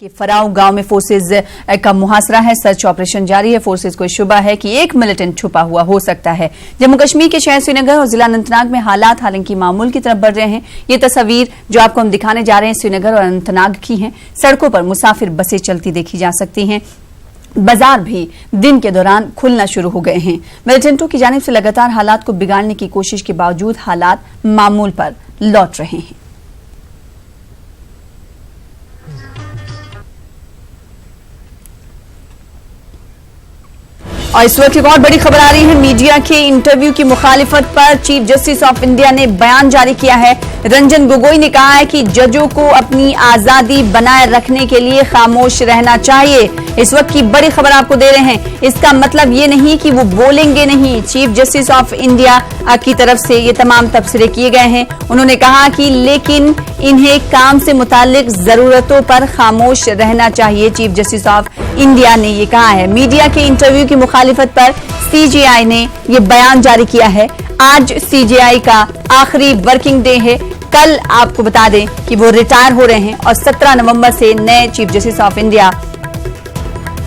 कि फराऊ गांव में फोर्सेज का मुहासरा है। सर्च ऑपरेशन जारी है। फोर्सेज को शुबा है कि एक मिलिटेंट छुपा हुआ हो सकता है। जम्मू कश्मीर के शहर श्रीनगर और जिला अनंतनाग में हालात हालांकि मामूल की तरफ बढ़ रहे हैं। ये तस्वीर जो आपको हम दिखाने जा रहे हैं श्रीनगर और अनंतनाग की हैं। सड़कों पर मुसाफिर बसें चलती देखी जा सकती हैं। बाजार भी दिन के दौरान खुलना शुरू हो गए हैं। मिलिटेंटों की जानिब से लगातार हालात को बिगाड़ने की कोशिश के बावजूद हालात मामूल पर लौट रहे हैं। और इस वक्त एक और बड़ी खबर आ रही है। मीडिया के इंटरव्यू की मुखालिफत पर चीफ जस्टिस ऑफ इंडिया ने बयान जारी किया है। रंजन गोगोई ने कहा है कि जजों को अपनी आजादी बनाए रखने के लिए खामोश रहना चाहिए। इस वक्त की बड़ी खबर आपको दे रहे हैं। इसका मतलब ये नहीं कि वो बोलेंगे नहीं। चीफ जस्टिस ऑफ इंडिया की तरफ से ये तमाम तबसरे किए गए हैं। उन्होंने कहा कि लेकिन इन्हें काम से मुतालिक जरूरतों पर खामोश रहना चाहिए। चीफ जस्टिस ऑफ इंडिया ने ये कहा है। मीडिया के इंटरव्यू की मुखालिफत पर सीजेआई ने ये बयान जारी किया है। आज सीजेआई का आखिरी वर्किंग डे है। कल आपको बता दें कि वो रिटायर हो रहे हैं और 17 नवंबर से नए चीफ जस्टिस ऑफ इंडिया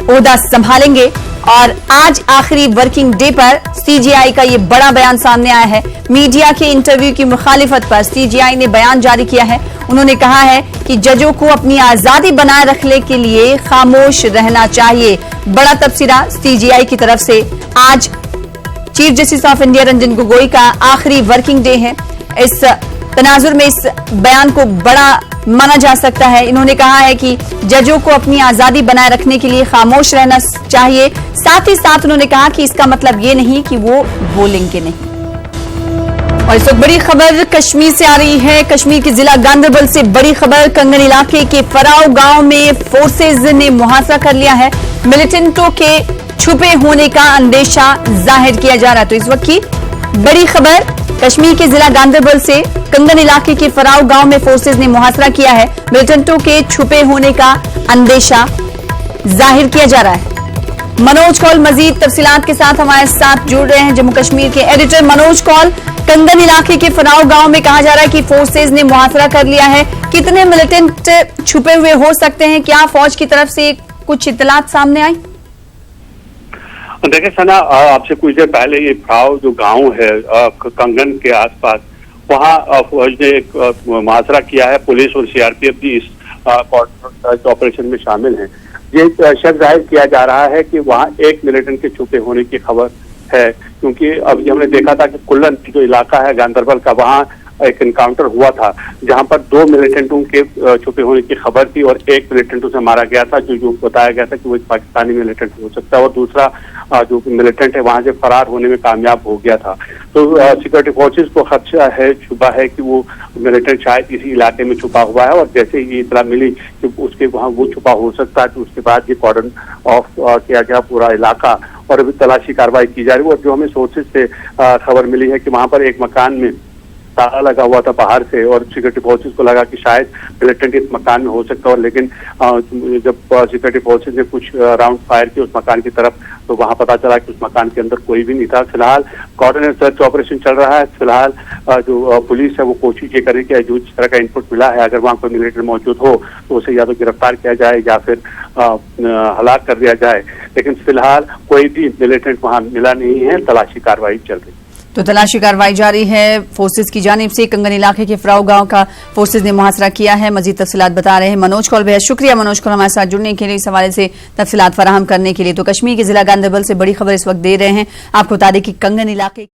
ओहदा संभालेंगे। और आज आखिरी वर्किंग डे पर सीजेआई का ये बड़ा बयान सामने आया है। मीडिया के इंटरव्यू की मुखालिफत पर सीजेआई ने बयान जारी किया है। उन्होंने कहा है कि जजों को अपनी आजादी बनाए रखने के लिए खामोश रहना चाहिए। बड़ा तबसरा सीजेआई की तरफ से। आज chief justice of India Ranjan Gogoi का आखिरी वर्किंग डे है। इस तनाजुर में इस बयान को बड़ा माना जा सकता है। इन्होंने कहा है कि जजों को अपनी आजादी बनाए रखने के लिए खामोश रहना चाहिए। साथ ही साथ उन्होंने कहा कि इसका मतलब ये नहीं कि वो बोलेंगे नहीं। और इस वक्त बड़ी खबर कश्मीर से आ रही है। कश्मीर के जिला गांदरबल से बड़ी खबर। कंगन इलाके के फराऊ गांव में फोर्सेज ने मुहासरा कर लिया है। मिलिटेंटों के छुपे होने का अंदेशा जाहिर किया जा रहा है। तो इस वक्त की बड़ी खबर कश्मीर के जिला गांदरबल से कंगन इलाके के फराऊ गांव में फोर्सेज ने मुहासरा किया है। मिलिटेंटों के छुपे होने का अंदेशा जाहिर किया जा रहा है। मनोज कौल मजीद तफसीलात के साथ हमारे साथ जुड़ रहे हैं। जम्मू कश्मीर के एडिटर मनोज कौल, कंगन इलाके के फराऊ गांव में कहा जा रहा है कि फोर्सेज ने मुहासरा कर लिया है। कितने मिलिटेंट छुपे हुए हो सकते हैं? क्या फौज की तरफ से कुछ इत्तलात सामने आई? देखिए सना, आपसे कुछ देर पहले ये फराऊ जो गांव है कंगन के आसपास, वहां फौज ने एक मुहासरा किया है। पुलिस और सीआरपीएफ भी इस ऑपरेशन में शामिल हैं। ये शक जाहिर किया जा रहा है कि वहां एक मिलिटेंट के छुपे होने की खबर है, क्योंकि अब हमने देखा था कि कुल्लन जो इलाका है गांदरबल का, वहां एक एनकाउंटर हुआ था जहां पर 2 मिलिटेंटों के छुपे होने की खबर थी और एक मिलिटेंट उसे मारा गया था, जो बताया गया था कि वो एक पाकिस्तानी मिलिटेंट हो सकता है और दूसरा जो मिलिटेंट है वहां से फरार होने में कामयाब हो गया था। तो सिक्योरिटी फोर्सेस को खदशा है, शुबा है कि वो मिलिटेंट शायद इसी इलाके में छुपा हुआ है। और जैसे ही इतला मिली कि उसके वहां वो छुपा हो सकता है, तो उसके बाद ये कॉर्डन ऑफ किया गया पूरा इलाका और अभी तलाशी कार्रवाई की जा रही है। और जो हमें सोर्सेज से खबर मिली है कि वहां पर एक मकान में ताला लगा हुआ था बाहर से और सिक्योरिटी फोर्सेस को लगा कि शायद मिलिटेंट इस मकान में हो सकता है। लेकिन जब सिक्योरिटी फोर्सेस ने कुछ राउंड फायर किए उस मकान की तरफ, तो वहां पता चला कि उस मकान के अंदर कोई भी नहीं था। फिलहाल कोऑर्डिनेट सर्च ऑपरेशन चल रहा है। फिलहाल जो पुलिस है वो कोशिश ये करे कि जो जिस तरह का इनपुट मिला है, अगर वहां कोई मिलिटेंट मौजूद हो तो उसे या तो गिरफ्तार किया जाए या फिर हलाक कर दिया जाए। लेकिन फिलहाल कोई भी मिलिटेंट वहां मिला नहीं है। तलाशी कार्रवाई चल रही है। तो तलाशी कार्रवाई जारी है फोर्सेज की जानिब से। कंगन इलाके के फराऊ गांव का फोर्सेज ने मुहासरा किया है। मजीद तफसीलात बता रहे हैं मनोज कौल। बेहद शुक्रिया मनोज कौल हमारे साथ जुड़ने के लिए, इस हवाले से तफसीलात फराहम करने के लिए। तो कश्मीर के जिला गांदरबल से बड़ी खबर इस वक्त दे रहे हैं। आपको बता दें कि कंगन इलाके